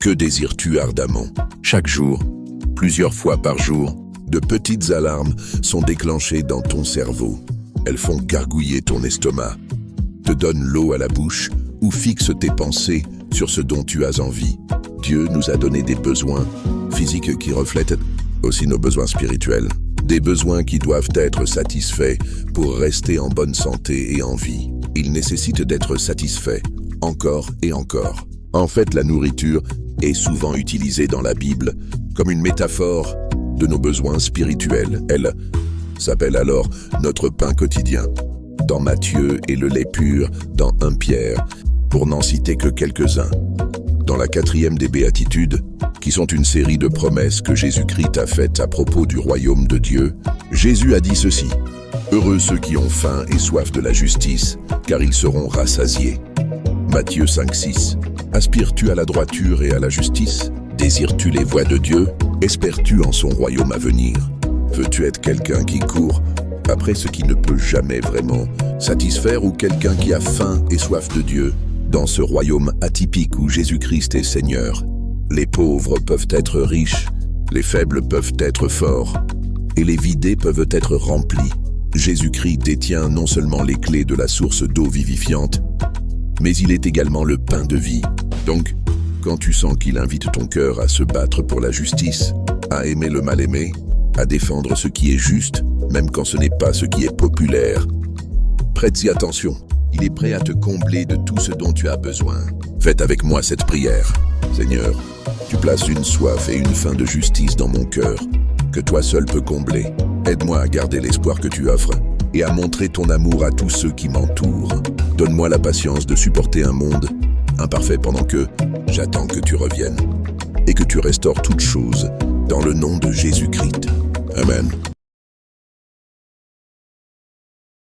Que désires-tu ardemment? Chaque jour, plusieurs fois par jour, de petites alarmes sont déclenchées dans ton cerveau. Elles font gargouiller ton estomac, te donnent l'eau à la bouche ou fixent tes pensées sur ce dont tu as envie. Dieu nous a donné des besoins physiques qui reflètent aussi nos besoins spirituels. Des besoins qui doivent être satisfaits pour rester en bonne santé et en vie. Ils nécessitent d'être satisfaits encore et encore. En fait, la nourriture est souvent utilisée dans la Bible comme une métaphore de nos besoins spirituels. Elle s'appelle alors notre pain quotidien. Dans Matthieu et le lait pur, dans 1 Pierre, pour n'en citer que quelques-uns. Dans la 4e des Béatitudes, qui sont une série de promesses que Jésus-Christ a faites à propos du royaume de Dieu, Jésus a dit ceci: « Heureux ceux qui ont faim et soif de la justice, car ils seront rassasiés. » Matthieu 5,6. Aspires-tu à la droiture et à la justice? Désires-tu les voies de Dieu? Espères-tu en son royaume à venir? Veux-tu être quelqu'un qui court après ce qui ne peut jamais vraiment satisfaire, ou quelqu'un qui a faim et soif de Dieu dans ce royaume atypique où Jésus-Christ est Seigneur? Les pauvres peuvent être riches, les faibles peuvent être forts, et les vidés peuvent être remplis. Jésus-Christ détient non seulement les clés de la source d'eau vivifiante, mais il est également le pain de vie. Donc, quand tu sens qu'il invite ton cœur à se battre pour la justice, à aimer le mal-aimé, à défendre ce qui est juste, même quand ce n'est pas ce qui est populaire, prête-y attention. Il est prêt à te combler de tout ce dont tu as besoin. Faites avec moi cette prière. Seigneur, tu places une soif et une faim de justice dans mon cœur, que toi seul peux combler. Aide-moi à garder l'espoir que tu offres et à montrer ton amour à tous ceux qui m'entourent. Donne-moi la patience de supporter un monde imparfait pendant que j'attends que tu reviennes et que tu restaures toutes choses dans le nom de Jésus-Christ. Amen.